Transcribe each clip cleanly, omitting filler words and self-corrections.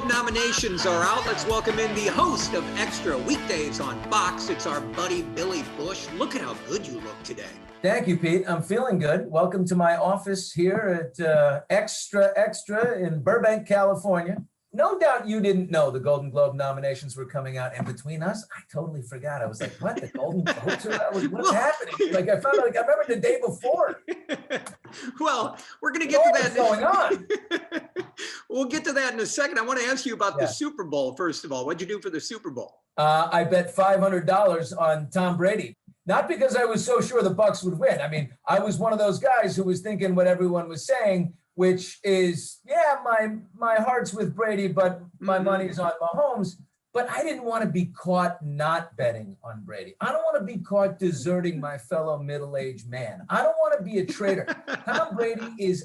Globe nominations are out. Let's welcome in the host of Extra Weekdays on Fox. It's our buddy, Billy Bush. Look at how good you look today. Thank you, Pete. I'm feeling good. Welcome to my office here at Extra in Burbank, California. No doubt you didn't know the Golden Globe nominations were coming out. And between us, I totally forgot. I was like, what? The Golden Globes are out? What's happening? Like, I remember the day before. Well, we're going to get to that. What's going on? We'll get to that in a second. I want to ask you about the Super Bowl, first of all. What'd you do for the Super Bowl? I bet $500 on Tom Brady. Not because I was so sure the Bucs would win. I mean, I was one of those guys who was thinking what everyone was saying, which is, my heart's with Brady, but my money's on Mahomes. But I didn't want to be caught not betting on Brady. I don't want to be caught deserting my fellow middle-aged man. I don't want to be a traitor. Tom Brady is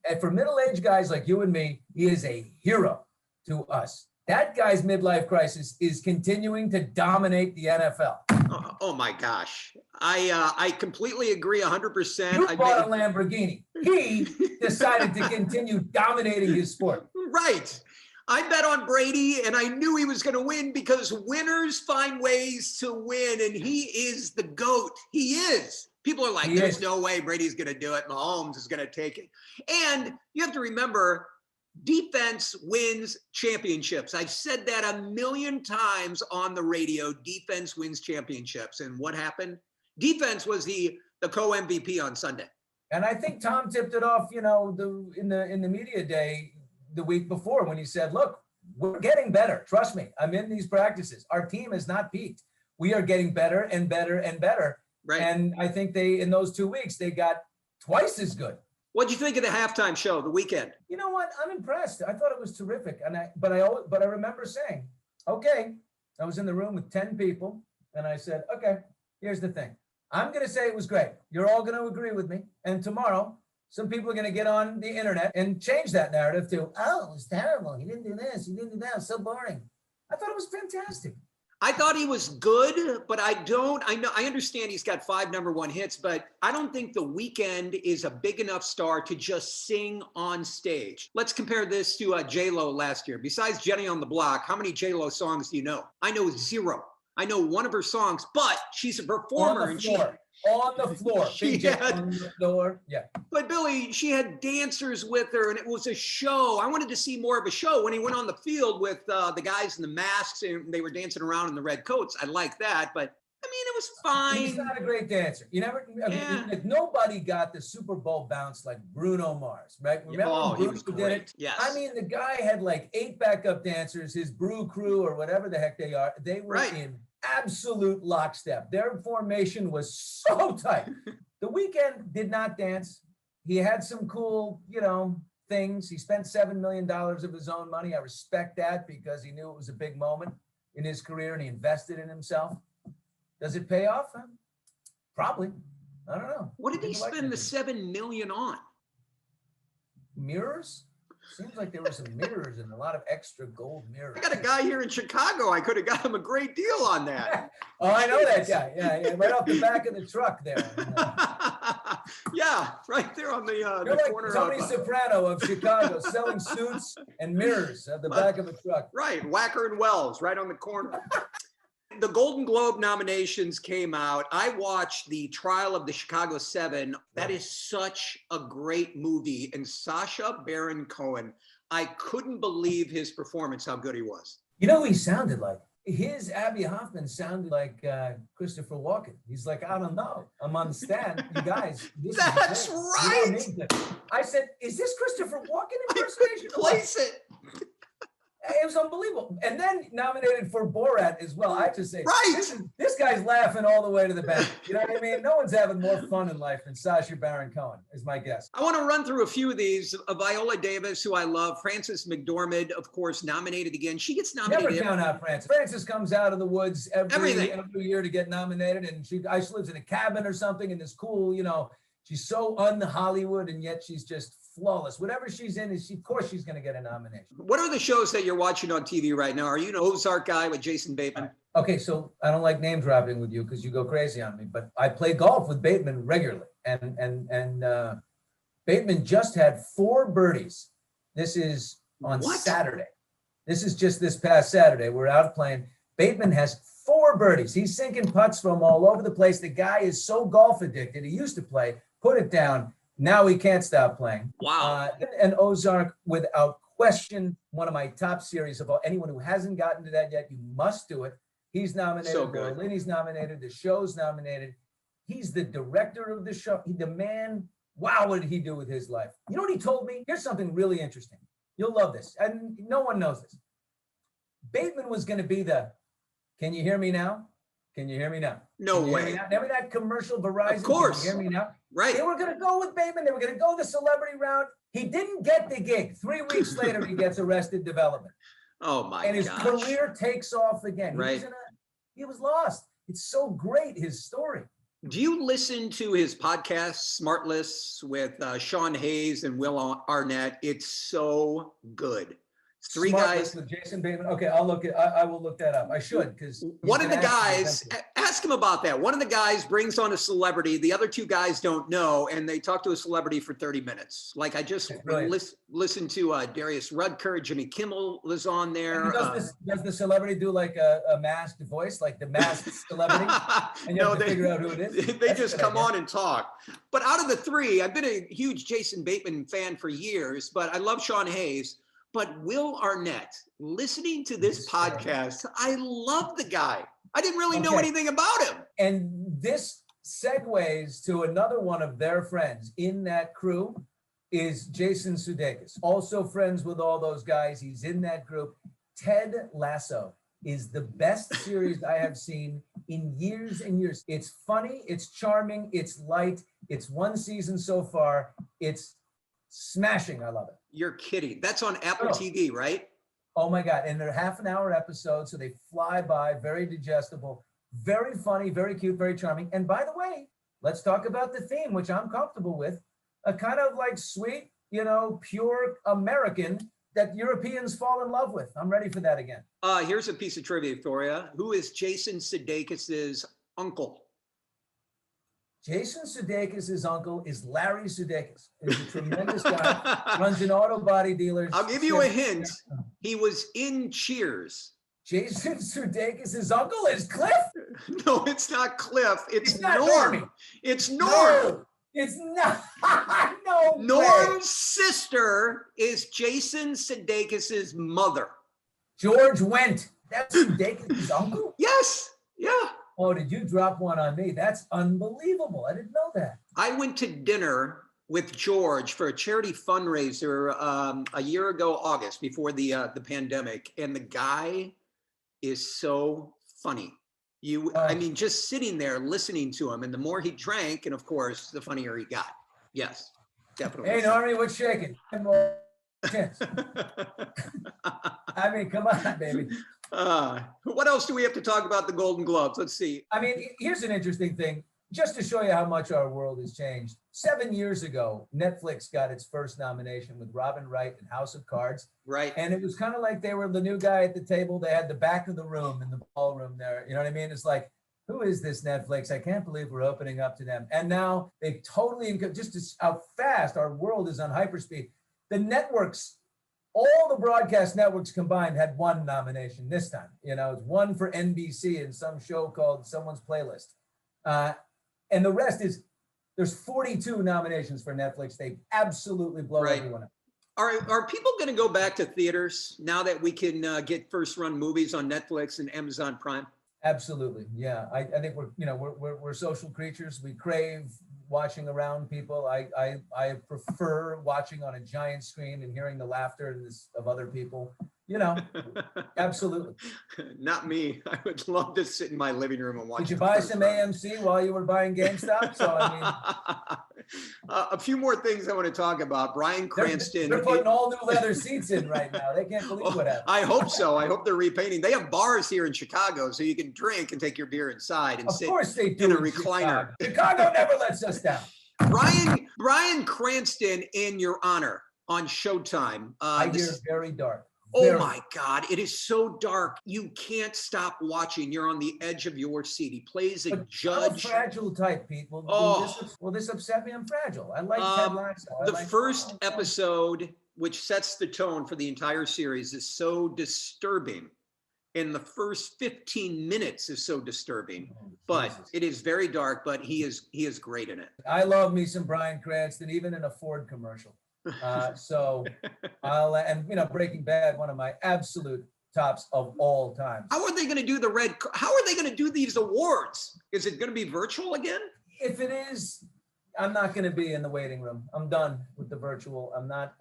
and for middle-aged guys like you and me, he is a hero to us. That guy's midlife crisis is continuing to dominate the NFL. Oh my gosh. I completely agree 100%. You bought a Lamborghini. He decided to continue dominating his sport. Right. I bet on Brady and I knew he was going to win because winners find ways to win and he is the GOAT. He is. People are like, there's no way Brady's going to do it. Mahomes is going to take it. And you have to remember, defense wins championships. I've said that a million times on the radio. Defense wins championships. And what happened? Defense was the co-MVP on Sunday. And I think Tom tipped it off, in the media day the week before when he said, look, we're getting better. Trust me, I'm in these practices. Our team has not peaked. We are getting better and better and better. Right. And I think in those 2 weeks, they got twice as good. What'd you think of the halftime show, the Weeknd? You know what? I'm impressed. I thought it was terrific. But I remember saying, okay, I was in the room with 10 people and I said, okay, here's the thing. I'm going to say it was great. You're all going to agree with me. And tomorrow, some people are going to get on the internet and change that narrative to, oh, it was terrible. He didn't do this. He didn't do that. It was so boring. I thought it was fantastic. I thought he was good, but I understand he's got 5 number 1 hits, but I don't think The Weeknd is a big enough star to just sing on stage. Let's compare this to J-Lo last year. Besides Jenny on the Block, how many J-Lo songs do you know? I know 0. I know one of her songs, but she's a performer. On the floor. Yeah. But Billy, she had dancers with her and it was a show. I wanted to see more of a show when he went on the field with the guys in the masks and they were dancing around in the red coats. I like that, but I mean, it was fine. He's not a great dancer. Nobody got the Super Bowl bounce like Bruno Mars, right? Remember when Bruno did it? Yes. I mean, the guy had like 8 backup dancers, his brew crew or whatever the heck they are. They were in absolute lockstep. Their formation was so tight. The Weeknd did not dance. He had some cool, things. He spent $7 million of his own money. I respect that because he knew it was a big moment in his career and he invested in himself. Does it pay off? Probably. I don't know. What did he spend the $7 million on? Mirrors? Seems like there were some mirrors and a lot of extra gold mirrors. I got a guy here in Chicago. I could have got him a great deal on that. Oh, I know that guy. Yeah, right off the back of the truck there. Yeah, right there on the like corner. Tony Soprano of Chicago, selling suits and mirrors at the back of a truck. Right, Wacker and Wells, right on the corner. The Golden Globe nominations came out. I watched the Trial of the Chicago 7. That is such a great movie. And Sacha Baron Cohen, I couldn't believe his performance, how good he was. You know who he sounded like? His Abby Hoffman sounded like Christopher Walken. He's like, I don't know. I'm on the stand. You guys. That's right. I said, is this Christopher Walken impersonation? Place it. It was unbelievable. And then nominated for Borat as well. I have to say, right. This guy's laughing all the way to the bank. You know what I mean? No one's having more fun in life than Sacha Baron Cohen, is my guess. I want to run through a few of these. Viola Davis, who I love. Frances McDormand, of course, nominated again. She gets nominated. Never count out Frances. Frances comes out of the woods every year to get nominated. And she lives in a cabin or something in this cool, she's so un-Hollywood and yet she's just flawless. Whatever she's in, of course she's going to get a nomination. What are the shows that you're watching on TV right now? Are you an Ozark guy with Jason Bateman? Okay, so I don't like name dropping with you because you go crazy on me, but I play golf with Bateman regularly. And Bateman just had 4 birdies. This is on Saturday. This is just this past Saturday. We're out playing. Bateman has 4 birdies. He's sinking putts from all over the place. The guy is so golf addicted. He used to play, put it down. Now he can't stop playing. Wow. And Ozark, without question, one of my top series of all. Anyone who hasn't gotten to that yet, you must do it. He's nominated. So good. Berlini's nominated. The show's nominated. He's the director of the show. The man, wow, what did he do with his life? You know what he told me? Here's something really interesting. You'll love this. And no one knows this. Bateman was going to be the, can you hear me now? Can you hear me now? No way. Remember that commercial Verizon? Of course. Can you hear me now? Right. They were going to go with Bateman. They were going to go the celebrity route. He didn't get the gig. 3 weeks later, he gets Arrested Development. Oh my God. And his career takes off again. Right. He was lost. It's so great, his story. Do you listen to his podcast, Smart Lists, with Sean Hayes and Will Arnett? It's so good. Three guys with Jason Bateman. Okay, I will look that up. I should, because one of the guys, ask him about that. One of the guys brings on a celebrity. The other 2 guys don't know, and they talk to a celebrity for 30 minutes. Like I just listened to Darius Rudker, Jimmy Kimmel was on there. Does the celebrity do like a masked voice, like the masked celebrity? And you have to figure out who it is? They just come on and talk. But out of the 3, I've been a huge Jason Bateman fan for years, but I love Sean Hayes. But Will Arnett, listening to this podcast, I love the guy. I didn't really know anything about him. And this segues to another one of their friends in that crew is Jason Sudeikis, also friends with all those guys. He's in that group. Ted Lasso is the best series I have seen in years and years. It's funny, it's charming, it's light. It's 1 season so far. It's smashing. I love it. You're kidding. That's on Apple TV, right? Oh my God. And they're half-an-hour episodes, so they fly by, very digestible, very funny, very cute, very charming. And by the way, let's talk about the theme, which I'm comfortable with. A kind of like sweet, pure American that Europeans fall in love with. I'm ready for that again. Here's a piece of trivia for you. Who is Jason Sudeikis' uncle? Jason Sudeikis' uncle is Larry Sudeikis. He's a tremendous guy, runs an auto body dealer. I'll give you a hint. He was in Cheers. Jason Sudeikis' uncle is Cliff? No, it's not Cliff. It's not Norm. It's Norm. No, it's not. No Norm's way. sister is Jason Sudeikis' mother. George Wendt. That's Sudeikis' uncle? Yes. Yeah. Oh, did you drop one on me? That's unbelievable. I didn't know that. I went to dinner with George for a charity fundraiser a year ago, August, before the pandemic. And the guy is so funny. I mean, just sitting there listening to him. And the more he drank, and of course, the funnier he got. Yes, definitely. Hey, Normie, what's shaking? I mean, come on, baby. What else do we have to talk about the Golden Globes? Let's see. I mean, here's an interesting thing, just to show you how much our world has changed. 7 years ago, Netflix got its first nomination with Robin Wright and House of Cards. Right. And it was kind of like they were the new guy at the table. They had the back of the room in the ballroom there. You know what I mean? It's like, who is this Netflix? I can't believe we're opening up to them. And now they totally, just how fast our world is on hyperspeed. The networks, all the broadcast networks combined had 1 nomination this time. It's 1 for NBC in some show called Someone's Playlist. And the rest is, there's 42 nominations for Netflix. They absolutely blow everyone up. Are people going to go back to theaters now that we can get first-run movies on Netflix and Amazon Prime? Absolutely, yeah. I think we're social creatures. We crave watching around people. I prefer watching on a giant screen and hearing the laughter of other people. Absolutely. Not me. I would love to sit in my living room and watch. Did you buy some AMC while you were buying GameStop? So I mean, a few more things I want to talk about. Brian Cranston. They're putting all new leather seats in right now. They can't believe what happened. I hope so. I hope they're repainting. They have bars here in Chicago, so you can drink and take your beer inside and sit in a recliner. Chicago never lets us down. Brian Cranston, in your honor, on Showtime. I hear very dark. Oh my God, it is so dark. You can't stop watching. You're on the edge of your seat. He plays a judge. I'm a fragile type, Pete. Will this upset me? I'm fragile. I like Ted Lasso. The first episode, which sets the tone for the entire series, is so disturbing. And the first 15 minutes is so disturbing, but it is very dark, but he is great in it. I love me some Bryan Cranston, even in a Ford commercial. So and Breaking Bad, one of my absolute tops of all time. How are they going to do how are they going to do these awards? Is it going to be virtual again? If it is, I'm not going to be in the waiting room. I'm done with the virtual. I'm not.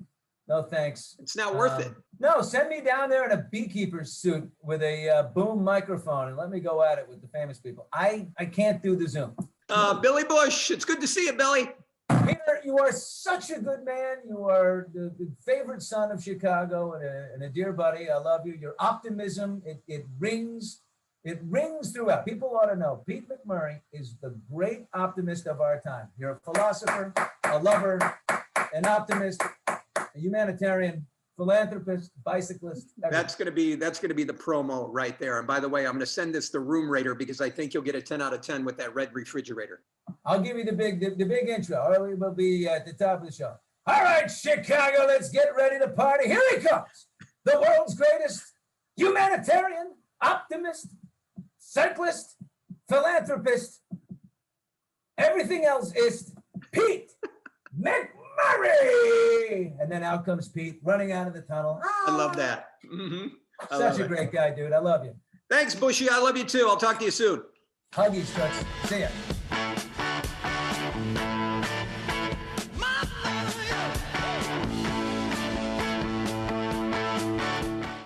No, thanks. It's not worth it. No, send me down there in a beekeeper's suit with a boom microphone and let me go at it with the famous people. I can't do the Zoom. Billy Bush, it's good to see you, Billy. Peter, you are such a good man. You are the favorite son of Chicago and a dear buddy. I love you. Your optimism, it rings throughout. People ought to know Pete McMurray is the great optimist of our time. You're a philosopher, a lover, an optimist, a humanitarian, philanthropist, bicyclist. Everything. That's gonna be the promo right there. And by the way, I'm gonna send this to Room Rater because I think you'll get a 10 out of 10 with that red refrigerator. I'll give you the big intro. It will be at the top of the show. All right, Chicago, let's get ready to party. Here he comes, the world's greatest humanitarian, optimist, cyclist, philanthropist. Everything else is Pete McMurray. And then out comes Pete running out of the tunnel. I love that. Mm-hmm. Such a great guy, dude. I love you. Thanks, Bushy. I love you too. I'll talk to you soon. Huggies, Stretch. See ya.